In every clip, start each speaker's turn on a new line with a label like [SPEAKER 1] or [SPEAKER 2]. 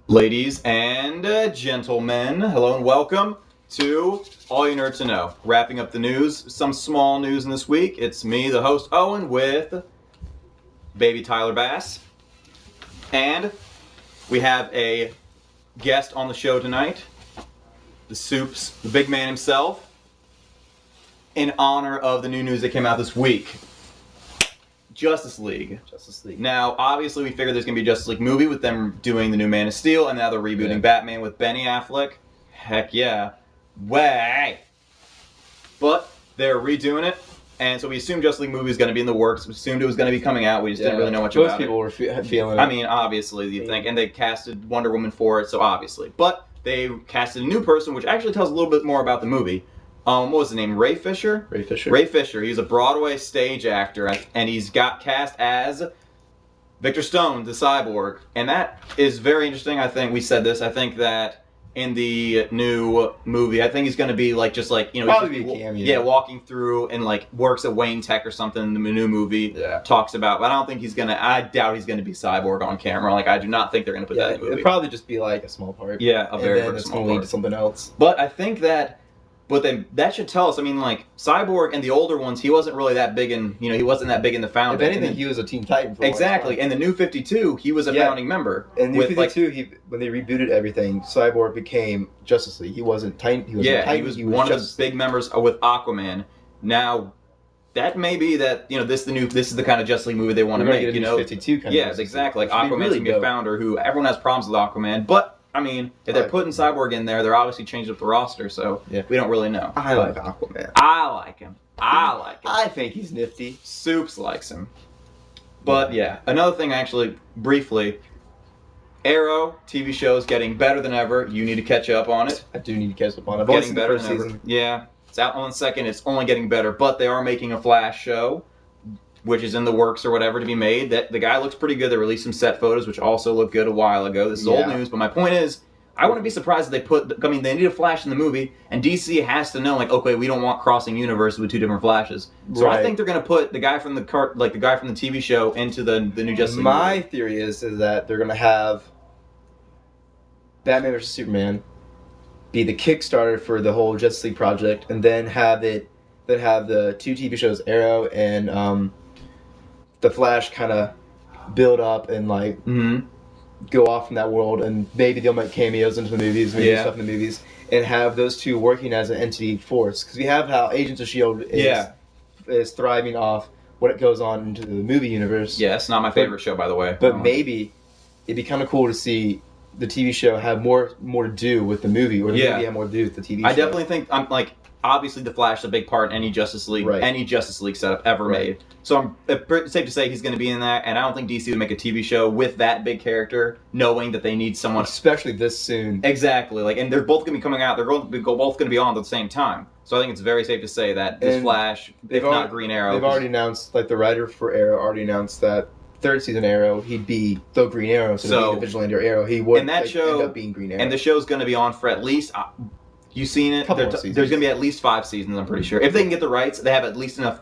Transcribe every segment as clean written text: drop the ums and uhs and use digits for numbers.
[SPEAKER 1] Ladies and gentlemen, hello and welcome to All You Nerds to Know. Wrapping up the news, some small news in this week. It's me, the host, Owen, with baby Tyler Bass. And we have a guest on the show tonight, the Soups, the big man himself, in honor of the new news that came out this week. Justice League. Now, obviously, we figured there's going to be a Justice League movie with them doing the new Man of Steel, and now they're rebooting Batman with Benny Affleck. Heck yeah. Way! But they're redoing it, and so we assumed Justice League movie was going to be in the works. We assumed it was going to be coming out. We just didn't really know much about it.
[SPEAKER 2] Most people were feeling it.
[SPEAKER 1] I mean, obviously, you think. And they casted Wonder Woman for it, so obviously. But they casted a new person, which actually tells a little bit more about the movie. What was his name? Ray Fisher?
[SPEAKER 2] Ray Fisher.
[SPEAKER 1] Ray Fisher. He's a Broadway stage actor, and he's got cast as Victor Stone, the Cyborg. And that is very interesting, I think. We said this. I think that in the new movie, I think he's going to be like, just like, you know,
[SPEAKER 2] probably be a cameo.
[SPEAKER 1] Yeah, walking through and like works at Wayne Tech or something in the new movie.
[SPEAKER 2] Yeah.
[SPEAKER 1] Talks about, but I don't think he's going to, I doubt he's going to be Cyborg on camera. Like, I do not think they're going to put that in the movie.
[SPEAKER 2] It'll probably just be like a small part.
[SPEAKER 1] Yeah, a very,
[SPEAKER 2] and then
[SPEAKER 1] very
[SPEAKER 2] it's
[SPEAKER 1] small
[SPEAKER 2] going to lead
[SPEAKER 1] part.
[SPEAKER 2] to something else.
[SPEAKER 1] But I think that, that should tell us. I mean, like Cyborg and the older ones, he wasn't really that big in. You know, he wasn't that big in the founding.
[SPEAKER 2] If anything, he was a Teen Titan. For
[SPEAKER 1] exactly. In the New 52, he was a founding member.
[SPEAKER 2] In New 52, when they rebooted everything, Cyborg became Justice League. He wasn't Titan. He was
[SPEAKER 1] he was one of the big members with Aquaman. Now, that may be that, you know, this is the kind of Justice League movie they want to make. You know,
[SPEAKER 2] 52 kind
[SPEAKER 1] of exactly. Like Aquaman's really gonna be a founder who everyone has problems with Aquaman, but. I mean, if they're putting Cyborg in there, they're obviously changing up the roster, so we don't really know.
[SPEAKER 2] I like Aquaman.
[SPEAKER 1] I like him.
[SPEAKER 2] I think he's nifty.
[SPEAKER 1] Soups likes him. But yeah, another thing actually, briefly, Arrow TV show is getting better than ever. You need to catch up on it.
[SPEAKER 2] I do need to catch up on it.
[SPEAKER 1] Getting better than ever. Yeah, it's out on the second. It's only getting better, but they are making a Flash show, which is in the works or whatever to be made. That the guy looks pretty good. They released some set photos, which also look good a while ago. This is old news, but my point is, I wouldn't be surprised if they put. I mean, they need a Flash in the movie, and DC has to know, like, okay, we don't want crossing universes with two different Flashes. So I think they're going to put the guy from the guy from the TV show into the new Justice League.
[SPEAKER 2] My theory is that they're going to have Batman vs Superman be the Kickstarter for the whole Justice League project, and then have the two TV shows, Arrow and the Flash, kind of build up and like go off in that world, and maybe they'll make cameos into the movies, maybe stuff in the movies, and have those two working as an entity force. Because we have how Agents of S.H.I.E.L.D. is thriving off what goes on into the movie universe.
[SPEAKER 1] Yeah, it's not my favorite show, by the way.
[SPEAKER 2] But maybe it'd be kind of cool to see the TV show have more to do with the movie, or the movie have more to do with the TV show.
[SPEAKER 1] I definitely think obviously, the Flash is a big part in any Justice League setup ever made. So it's safe to say he's going to be in that, and I don't think DC would make a TV show with that big character, knowing that they need someone,
[SPEAKER 2] especially this soon.
[SPEAKER 1] Exactly, like, and they're both going to be coming out. They're both going to be on at the same time. So I think it's very safe to say that this Flash, if not Green Arrow,
[SPEAKER 2] they've already announced, like the writer for Arrow already announced that third season Arrow, he'd be the Green Arrow, so being the Vigilante Arrow, he would end up being Green Arrow.
[SPEAKER 1] And the show's going to be on for at least. You've seen it. There's going to be at least 5 seasons. I'm pretty sure. If they can get the rights, they have at least enough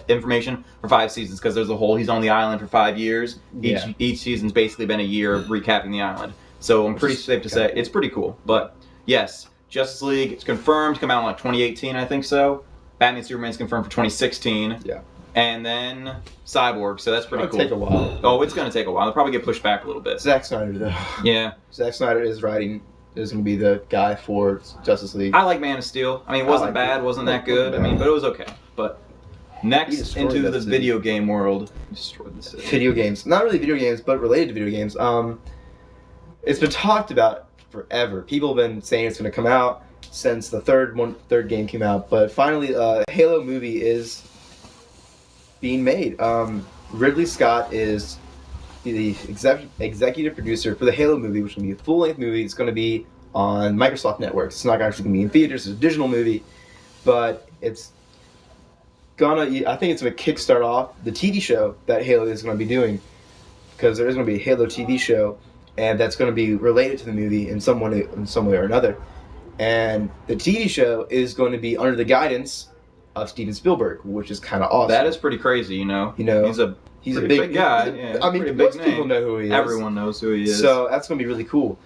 [SPEAKER 1] information for 5 seasons. Because there's a whole. He's on the island for 5 years. Each season's basically been a year recapping the island. So I'm pretty safe to say it's pretty cool. But yes, Justice League. It's confirmed to come out in like 2018. I think so. Batman Superman's confirmed for 2016.
[SPEAKER 2] Yeah.
[SPEAKER 1] And then Cyborg. So that's pretty cool.
[SPEAKER 2] It'll take a while.
[SPEAKER 1] Oh, it's going to take a while. They'll probably get pushed back a little bit.
[SPEAKER 2] Zack Snyder though.
[SPEAKER 1] Yeah.
[SPEAKER 2] Zack Snyder is going to be the guy for Justice League.
[SPEAKER 1] I like Man of Steel. I mean, it wasn't bad, wasn't that good. I mean, but it was okay. But next, into the video game world.
[SPEAKER 2] Destroyed the city. Video games. Not really video games, but related to video games. It's been talked about forever. People have been saying it's going to come out since the third game came out. But finally, Halo movie is being made. Ridley Scott is the executive producer for the Halo movie, which will be a full-length movie. It's going to be on Microsoft Networks. It's not actually going to be in theaters. It's a digital movie, but it's I think it's going to kickstart off the TV show that Halo is going to be doing, because there is going to be a Halo TV show, and that's going to be related to the movie in some way or another. And the TV show is going to be under the guidance of Steven Spielberg, which is kind of awesome.
[SPEAKER 1] That is pretty crazy, you know. He's a
[SPEAKER 2] pretty
[SPEAKER 1] big guy. Yeah,
[SPEAKER 2] I mean,
[SPEAKER 1] pretty
[SPEAKER 2] most
[SPEAKER 1] big
[SPEAKER 2] people
[SPEAKER 1] name.
[SPEAKER 2] know who he is.
[SPEAKER 1] Everyone knows who he is.
[SPEAKER 2] So that's going to be really cool.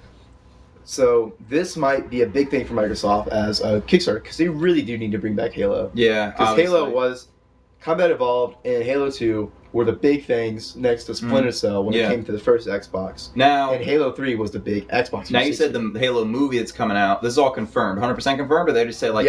[SPEAKER 2] So this might be a big thing for Microsoft as a Kickstarter, because they really do need to bring back Halo.
[SPEAKER 1] Yeah,
[SPEAKER 2] because Halo was Combat Evolved and Halo 2 were the big things next to Splinter Cell when it came to the first Xbox.
[SPEAKER 1] Now,
[SPEAKER 2] and Halo 3 was the big Xbox.
[SPEAKER 1] Now you said the Halo movie that's coming out. This is all confirmed, 100% confirmed, or they just say like,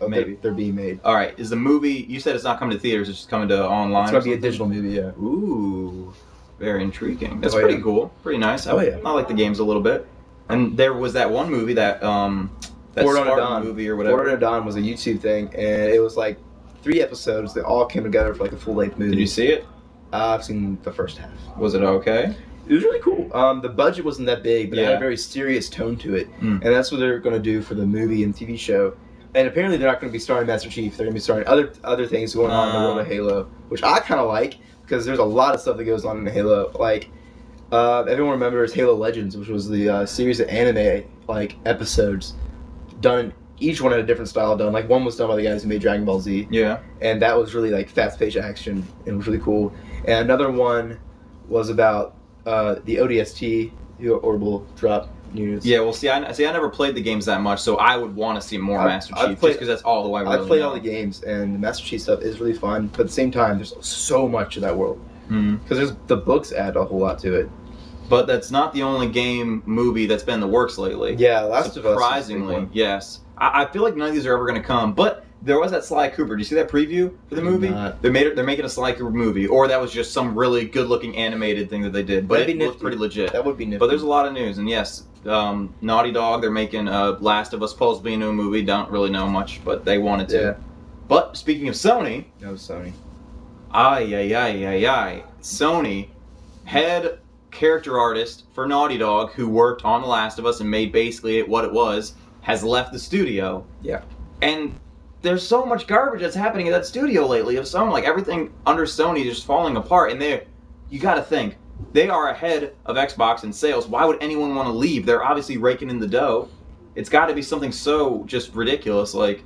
[SPEAKER 1] maybe
[SPEAKER 2] they're being made.
[SPEAKER 1] All right, is the movie? You said it's not coming to theaters; it's just coming to online.
[SPEAKER 2] It's gonna be a digital movie, yeah.
[SPEAKER 1] Ooh, very intriguing. That's pretty cool, pretty nice. I like the games a little bit. And there was that one movie that Spartan movie or whatever.
[SPEAKER 2] Born on Dawn was a YouTube thing, and it was like 3 episodes that all came together for like a full-length movie.
[SPEAKER 1] Did you see it?
[SPEAKER 2] I've seen the first half.
[SPEAKER 1] Was it okay?
[SPEAKER 2] It was really cool. The budget wasn't that big, but it had a very serious tone to it. And that's what they're going to do for the movie and TV show. And apparently they're not going to be starring Master Chief. They're going to be starring other things going on in the world of Halo, which I kind of like, because there's a lot of stuff that goes on in Halo. Like, everyone remembers Halo Legends, which was the series of anime episodes done. Each one had a different style done. Like, one was done by the guys who made Dragon Ball Z.
[SPEAKER 1] Yeah.
[SPEAKER 2] And that was really like fast-paced action, and it was really cool. And another one was about the ODST, the Orbital Drop News.
[SPEAKER 1] Yeah, well, see, I never played the games that much, so I would want to see more Master Chief, just because that's all the way I really
[SPEAKER 2] I've played
[SPEAKER 1] know.
[SPEAKER 2] all the games, and the Master Chief stuff is really fun, but at the same time, there's so much to that world. Because the books add a whole lot to it.
[SPEAKER 1] But that's not the only game movie that's been in the works lately.
[SPEAKER 2] Yeah, Last of Us.
[SPEAKER 1] Surprisingly, yes. I feel like none of these are ever going to come, but there was that Sly Cooper. Did you see that preview for the movie? They're making a Sly Cooper movie, or that was just some really good-looking animated thing that they did. But it looked pretty legit.
[SPEAKER 2] That would be nifty.
[SPEAKER 1] But there's a lot of news, and yes, Naughty Dog, they're making Last of Us supposedly a new movie. Don't really know much, but they wanted to.
[SPEAKER 2] Yeah.
[SPEAKER 1] But speaking of Sony,
[SPEAKER 2] No, Sony.
[SPEAKER 1] Sony head character artist for Naughty Dog, who worked on The Last of Us and made basically what it was, has left the studio.
[SPEAKER 2] Yeah.
[SPEAKER 1] And there's so much garbage that's happening in that studio lately of Sony. Like, everything under Sony is just falling apart. And you got to think, they are ahead of Xbox in sales. Why would anyone want to leave? They're obviously raking in the dough. It's got to be something so just ridiculous. Like,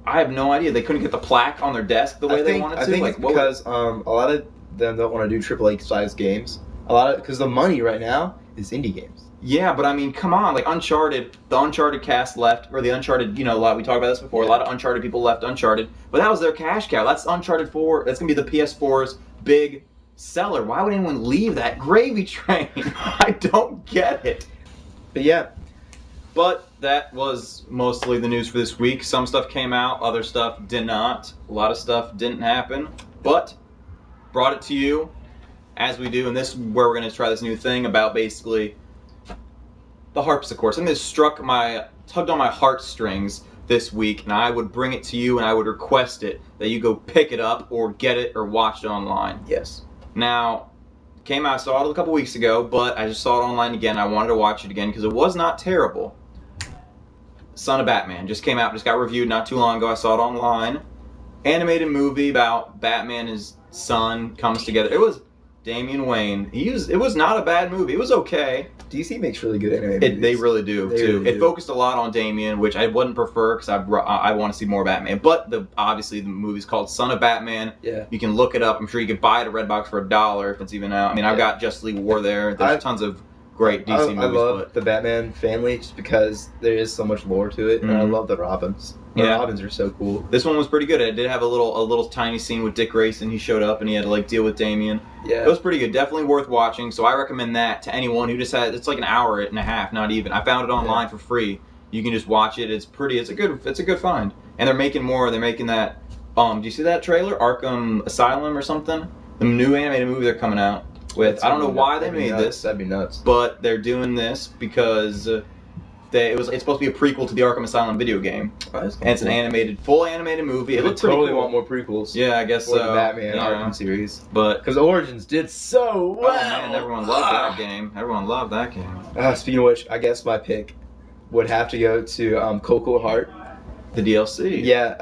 [SPEAKER 1] I have no idea. They couldn't get the plaque on their desk the way they wanted to.
[SPEAKER 2] I think it's because a lot of them don't want to do AAA size games. Because the money right now is indie games.
[SPEAKER 1] Yeah, but I mean, come on, like Uncharted, the Uncharted cast left, or the Uncharted, a lot, we talked about this before, a lot of Uncharted people left Uncharted, but that was their cash cow. That's Uncharted 4, that's going to be the PS4's big seller. Why would anyone leave that gravy train? I don't get it.
[SPEAKER 2] But yeah.
[SPEAKER 1] But that was mostly the news for this week. Some stuff came out, other stuff did not. A lot of stuff didn't happen, but brought it to you as we do, and this is where we're going to try this new thing about basically the harpsichord. Something that tugged on my heartstrings this week, and I would bring it to you and I would request it that you go pick it up or get it or watch it online.
[SPEAKER 2] Yes.
[SPEAKER 1] Now, I saw it a couple weeks ago, but I just saw it online again. I wanted to watch it again because it was not terrible. Son of Batman just came out, just got reviewed not too long ago. I saw it online. Animated movie about Batman and his son comes together. It was Damian Wayne. It was not a bad movie. It was okay.
[SPEAKER 2] DC makes really good anime movies.
[SPEAKER 1] They really do, too. It focused a lot on Damian, which I wouldn't prefer because I want to see more Batman. But obviously the movie's called Son of Batman. Yeah. You can look it up. I'm sure you can buy it at Redbox for $1 if it's even out. I mean, I've got Justice League War there. There's tons of great DC movies. I love
[SPEAKER 2] the Batman family just because there is so much lore to it, and I love the Robins. The Robins are so cool.
[SPEAKER 1] This one was pretty good. It did have a little tiny scene with Dick Grayson. He showed up and he had to deal with Damian. Yeah, it was pretty good. Definitely worth watching. So I recommend that to anyone who just has. It's like an hour and a half, not even. I found it online for free. You can just watch it. It's pretty. It's a good find. And they're making more. They're making that. Do you see that trailer? Arkham Asylum or something? The new animated movie they're coming out with. I don't know why they made this.
[SPEAKER 2] That'd be nuts.
[SPEAKER 1] But they're doing this because it's supposed to be a prequel to the Arkham Asylum video game. And it's an full animated movie. It looks
[SPEAKER 2] totally
[SPEAKER 1] pretty cool.
[SPEAKER 2] Want more prequels.
[SPEAKER 1] Yeah, I guess so.
[SPEAKER 2] The Batman Arkham series.
[SPEAKER 1] But
[SPEAKER 2] because Origins did so well.
[SPEAKER 1] Oh man, everyone loved that game. Everyone loved that game.
[SPEAKER 2] Speaking of which, I guess my pick would have to go to Cold Heart.
[SPEAKER 1] The DLC.
[SPEAKER 2] Yeah.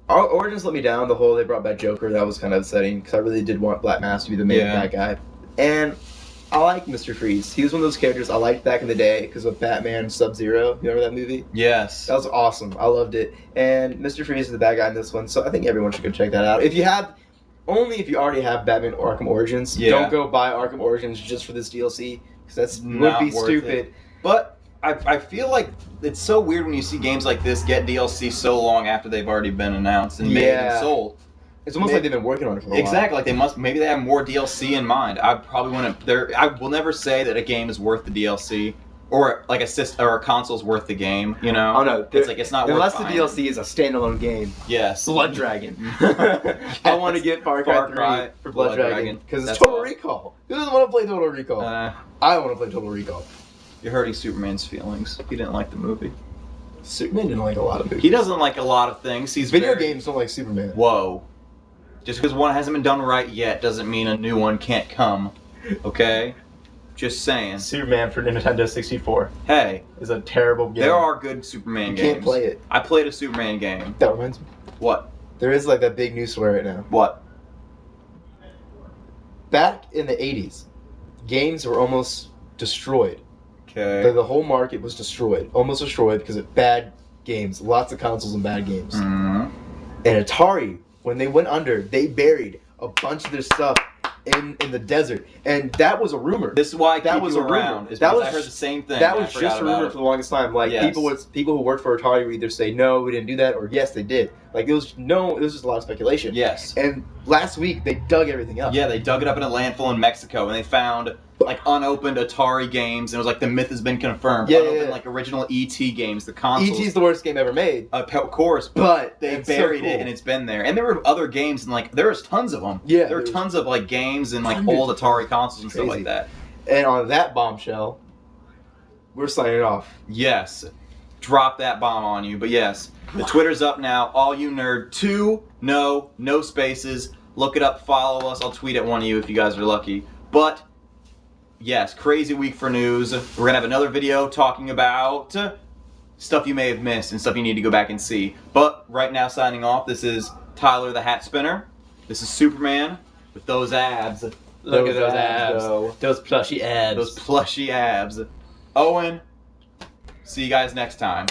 [SPEAKER 2] Origins let me down. They brought back Joker. That was kind of upsetting because I really did want Black Mask to be the main bad guy. And I like Mr. Freeze. He was one of those characters I liked back in the day because of Batman Sub-Zero. You remember that movie?
[SPEAKER 1] Yes.
[SPEAKER 2] That was awesome. I loved it. And Mr. Freeze is the bad guy in this one, so I think everyone should go check that out. If you already have Batman Arkham Origins, don't go buy Arkham Origins just for this DLC, because would be stupid.
[SPEAKER 1] But I feel like it's so weird when you see games like this get DLC so long after they've already been announced and made and sold.
[SPEAKER 2] It's almost like they've been working on it for a while.
[SPEAKER 1] Exactly, like maybe they have more DLC in mind. I probably want to. I will never say that a game is worth the DLC or like a console's worth the game. You know?
[SPEAKER 2] Oh no,
[SPEAKER 1] it's like it's not
[SPEAKER 2] unless
[SPEAKER 1] worth
[SPEAKER 2] the DLC is a standalone game.
[SPEAKER 1] Yes.
[SPEAKER 2] Blood Dragon. I want to get Far Cry 3 for Blood Dragon because it's Total Recall. Who doesn't want to play Total Recall? I want to play Total Recall.
[SPEAKER 1] You're hurting Superman's feelings. He didn't like the movie.
[SPEAKER 2] Superman didn't like a lot of movies.
[SPEAKER 1] He doesn't like a lot of things.
[SPEAKER 2] Video games don't like Superman.
[SPEAKER 1] Whoa. Just because one hasn't been done right yet doesn't mean a new one can't come. Okay? Just saying.
[SPEAKER 2] Superman for Nintendo 64.
[SPEAKER 1] Hey.
[SPEAKER 2] Is a terrible game.
[SPEAKER 1] There are good Superman games.
[SPEAKER 2] You can't play it.
[SPEAKER 1] I played a Superman game.
[SPEAKER 2] That reminds me.
[SPEAKER 1] What?
[SPEAKER 2] There is like that big news story right now.
[SPEAKER 1] What?
[SPEAKER 2] Back in the 80s, games were almost destroyed.
[SPEAKER 1] Okay.
[SPEAKER 2] The whole market was destroyed. Almost destroyed because of bad games. Lots of consoles and bad games.
[SPEAKER 1] Mm-hmm.
[SPEAKER 2] And Atari, when they went under, they buried a bunch of their stuff in the desert, and that was a rumor.
[SPEAKER 1] This is why
[SPEAKER 2] that was
[SPEAKER 1] around.
[SPEAKER 2] That was
[SPEAKER 1] I heard the same thing.
[SPEAKER 2] That was just a rumor for the longest time. Like people who worked for Atari would either say no, we didn't do that, or yes, they did. Like it was just a lot of speculation.
[SPEAKER 1] Yes.
[SPEAKER 2] And last week they dug everything up.
[SPEAKER 1] Yeah, they dug it up in a landfill in Mexico, and they found like unopened Atari games, and it was like the myth has been confirmed. Unopened like original ET games, the consoles.
[SPEAKER 2] ET's the worst game ever made.
[SPEAKER 1] Of course, but they buried it, and it's been there. And there were other games, and like there was tons of them.
[SPEAKER 2] Yeah,
[SPEAKER 1] there were tons of like games and like old Atari consoles and stuff like that.
[SPEAKER 2] And on that bombshell, we're signing off.
[SPEAKER 1] Yes, drop that bomb on you. But yes, the Twitter's up now. All you nerd 2, no spaces. Look it up, follow us. I'll tweet at one of you if you guys are lucky. But yes, crazy week for news. We're going to have another video talking about stuff you may have missed and stuff you need to go back and see. But right now, signing off, this is Tyler the Hat Spinner. This is Superman with those abs. Look at those abs.
[SPEAKER 2] Those plushy abs.
[SPEAKER 1] Those plushy abs. Owen, see you guys next time.